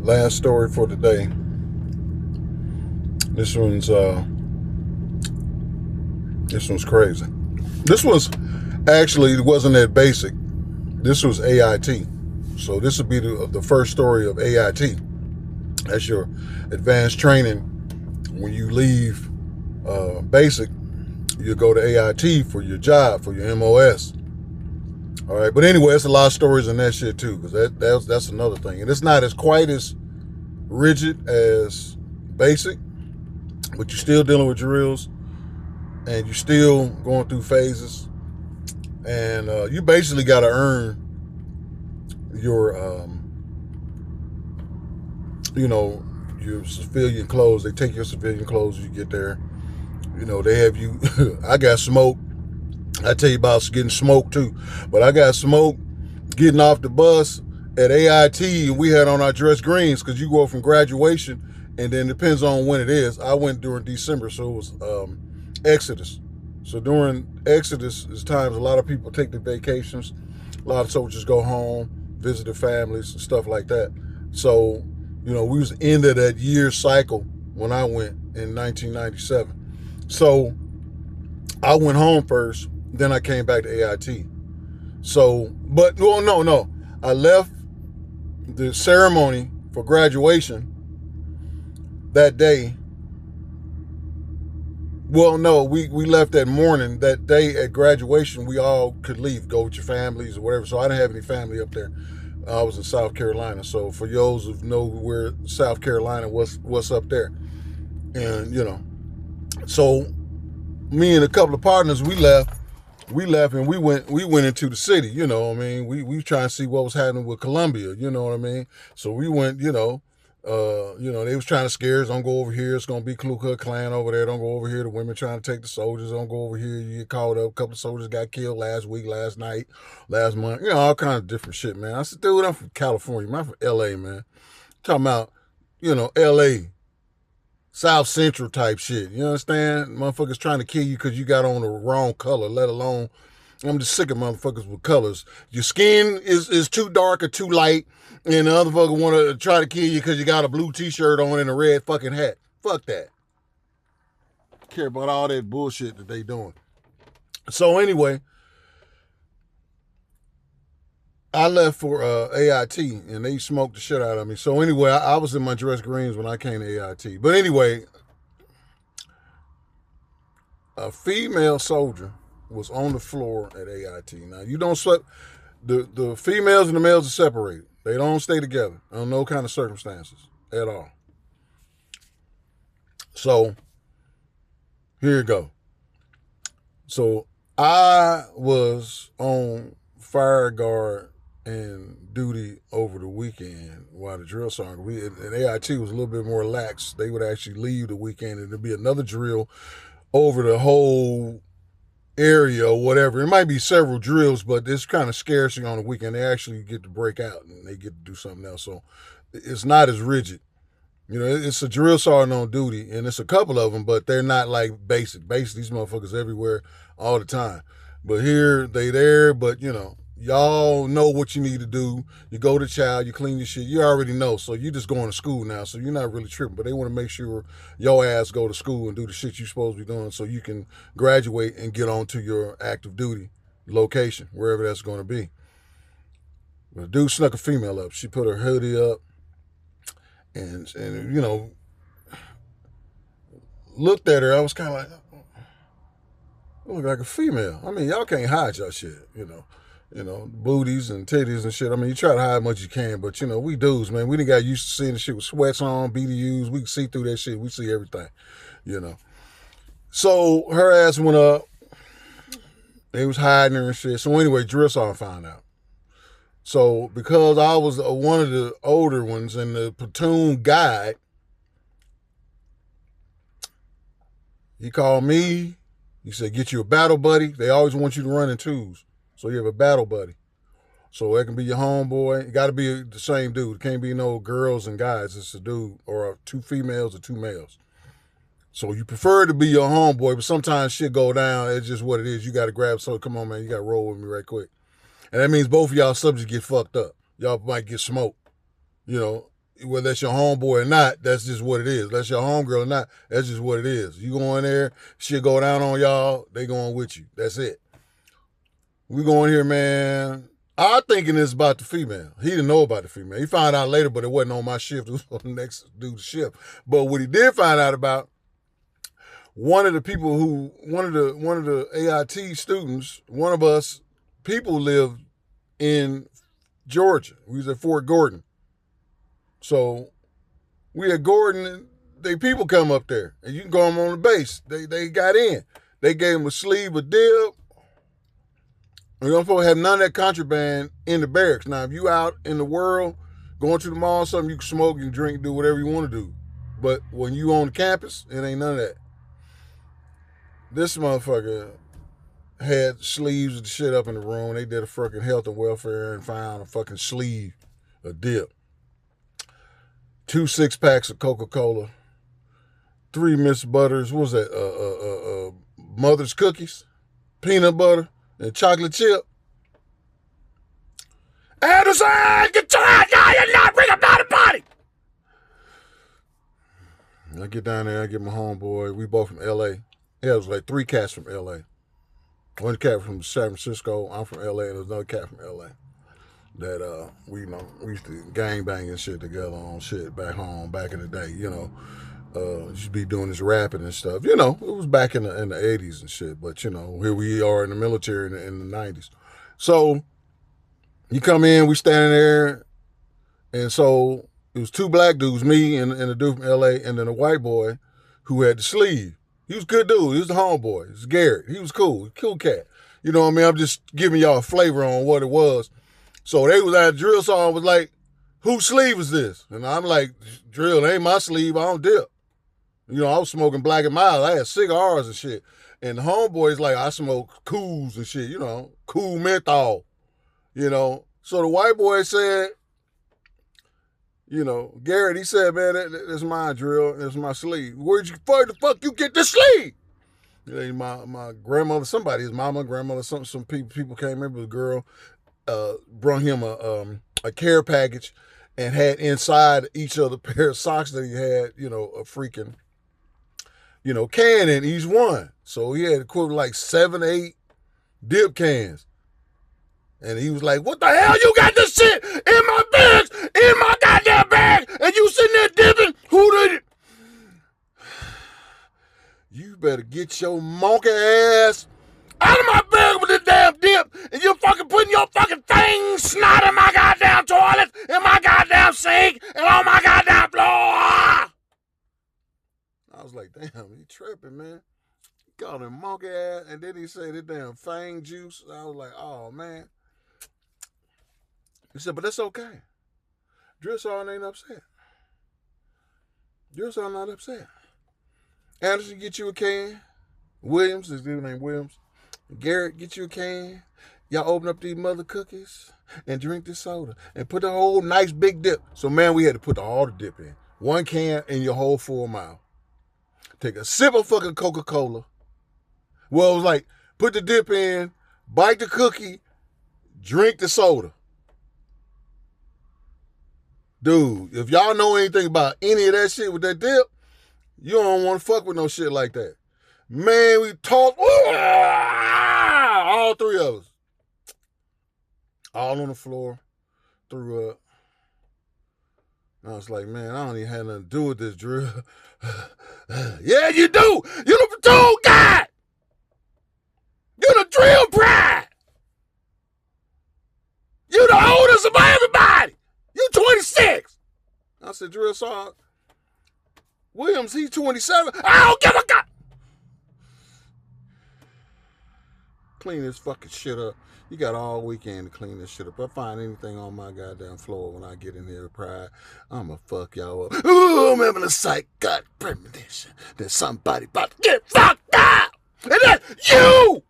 last story for today. This one's crazy. This was actually wasn't that basic. This was AIT. So this would be the first story of AIT. That's your advanced training. When you leave basic, you go to AIT for your job, for your MOS. All right, but anyway, it's a lot of stories in that shit too, because that's another thing, and it's not as quite as rigid as basic, but you're still dealing with drills, and you're still going through phases, and you basically got to earn your, your civilian clothes. They take your civilian clothes when you get there. They have you. I got smoked. I tell you about getting smoked too, but I got smoked getting off the bus at AIT, and we had on our dress greens because you go from graduation, and then it depends on when it is. I went during December, so it was Exodus. So during Exodus is times a lot of people take their vacations, a lot of soldiers go home, visit their families and stuff like that. So, we was end of that year cycle when I went in 1997. So I went home first. Then I came back to AIT. So, but, well, no. I left the ceremony for graduation that day. Well, no, we left that morning. That day at graduation, we all could leave, go with your families or whatever. So I didn't have any family up there. I was in South Carolina. So for those who know where South Carolina, what's up there. And, so me and a couple of partners, we left and we went into the city, we trying to see what was happening with Columbia, you know what I mean? So we went, they was trying to scare us, don't go over here, it's gonna be Ku Klux Klan over there, don't go over here, the women trying to take the soldiers, don't go over here, you get caught up, a couple of soldiers got killed last week, last night, last month, all kinds of different shit, man. I said, dude, I'm from California, man, I'm from LA, man. I'm talking about, LA. South Central type shit. You understand? Motherfuckers trying to kill you because you got on the wrong color, let alone, I'm just sick of motherfuckers with colors. Your skin is too dark or too light, and the other fucker want to try to kill you because you got a blue t-shirt on and a red fucking hat. Fuck that. Care about all that bullshit that they doing. So anyway, I left for AIT, and they smoked the shit out of me. So anyway, I was in my dress greens when I came to AIT. But anyway, a female soldier was on the floor at AIT. Now, you don't sweat. The females and the males are separated. They don't stay together under no kind of circumstances at all. So, here you go. So, I was on fire guard and duty over the weekend while the drill sergeant. At AIT was a little bit more lax. They would actually leave the weekend and there'd be another drill over the whole area or whatever. It might be several drills, but it's kind of scarce on the weekend. They actually get to break out and they get to do something else. So it's not as rigid. It's a drill sergeant on duty, and it's a couple of them, but they're not like basic. Basic, these motherfuckers everywhere all the time. But here, they there, but, y'all know what you need to do. You go to child, you clean your shit. You already know, so you just going to school now, so you're not really tripping. But they want to make sure your ass go to school and do the shit you're supposed to be doing so you can graduate and get on to your active duty location, wherever that's going to be. The dude snuck a female up. She put her hoodie up and looked at her. I was kind of like, look like a female. I mean, y'all can't hide your shit, booties and titties and shit. I mean, you try to hide as much as you can, but, we dudes, man, we done got used to seeing the shit with sweats on, BDUs. We can see through that shit. We see everything, So her ass went up. They was hiding her and shit. So anyway, drill sergeant found out. So because I was one of the older ones and the platoon guide, he called me. He said, get you a battle buddy. They always want you to run in twos. So you have a battle buddy. So it can be your homeboy. It got to be the same dude. It can't be no girls and guys. It's a dude or two females or two males. So you prefer to be your homeboy, but sometimes shit go down. It's just what it is. You got to grab something. Come on, man. You got to roll with me right quick. And that means both of y'all subjects get fucked up. Y'all might get smoked. whether that's your homeboy or not, that's just what it is. That's your homegirl or not, that's just what it is. You go in there, shit go down on y'all, they going with you. That's it. We going here, man. I thinking it's about the female. He didn't know about the female. He found out later, but it wasn't on my shift. It was on the next dude's shift. But what he did find out about, one of the AIT students, one of us people lived in Georgia. We was at Fort Gordon. So we at Gordon, they people come up there, and you can go them on the base. They got in. They gave them a sleeve of dip. We don't supposed to have none of that contraband in the barracks. Now, if you out in the world, going to the mall or something, you can smoke, you can drink, do whatever you want to do. But when you on the campus, it ain't none of that. This motherfucker had sleeves and shit up in the room. They did a fucking health and welfare and found a fucking sleeve of dip. 2 6-packs of Coca-Cola. 3 Miss Butters. What was that? Mother's cookies. Peanut butter. And chocolate chip. Anderson, get your ass down here now, bring him down the body. I get down there, I get my homeboy. We both from LA. Yeah, it was like 3 cats from LA. One cat from San Francisco, I'm from LA, and there's another cat from LA. That we used to gang bang and shit together on shit back home back in the day, used to be doing this rapping and stuff. It was back in the 80s and shit. But, here we are in the military in the 90s. So, you come in, we standing there. And so, it was 2 black dudes, me and a dude from LA, and then a white boy who had the sleeve. He was a good dude. He was the homeboy. He was Garrett. He was cool. Cool cat. You know what I mean? I'm just giving y'all a flavor on what it was. So, they was at a drill song, was like, whose sleeve is this? And I'm like, drill, it ain't my sleeve. I don't dip. I was smoking Black and Mild. I had cigars and shit. And the homeboys like, I smoke Cools and shit, Cool menthol, So the white boy said, Garrett, he said, man, that's my drill. That's my sleeve. Where'd you, the fuck you get this sleeve? My grandmother, somebody, his mama, grandmother, some people came in with a girl, brought him a care package and had inside each of the pair of socks that he had, a freaking, can in each one. So he had equivalent like 7, 8 dip cans. And he was like, what the hell you got this shit in my bags, in my goddamn bag, and you sitting there dipping? Who did it? You better get your monkey ass out of my bag with this damn dip, and you're fucking putting your fucking thing snot in my goddamn toilet, in my goddamn sink, and on my goddamn floor. I was like, damn, he tripping, man. He called him monkey ass, and then he said this damn fang juice. I was like, oh, man. He said, but that's okay. Drill Sergeant ain't upset. Drill Sergeant not upset. Anderson, get you a can. Williams, his dude named Williams. Garrett, get you a can. Y'all open up these mother cookies and drink this soda and put the whole nice big dip. So, man, we had to put all the dip in. 1 can in your whole full mouth. Take a sip of fucking Coca-Cola. Well, it was like, put the dip in, bite the cookie, drink the soda. Dude, if y'all know anything about any of that shit with that dip, you don't want to fuck with no shit like that. Man, we talked, all 3 of us. All on the floor, threw up. And I was like, man, I don't even have nothing to do with this drill. Yeah, you do. You're the platoon guy. You're the drill pride. You're the oldest of everybody. You 26. I said, Drill Sergeant Williams, he's 27. I don't give a god. Clean this fucking shit up. You got all weekend to clean this shit up. If I find anything on my goddamn floor when I get in here to Pride, I'ma fuck y'all up. Ooh, I'm having a psychotic premonition that somebody about to get fucked up. And that's you!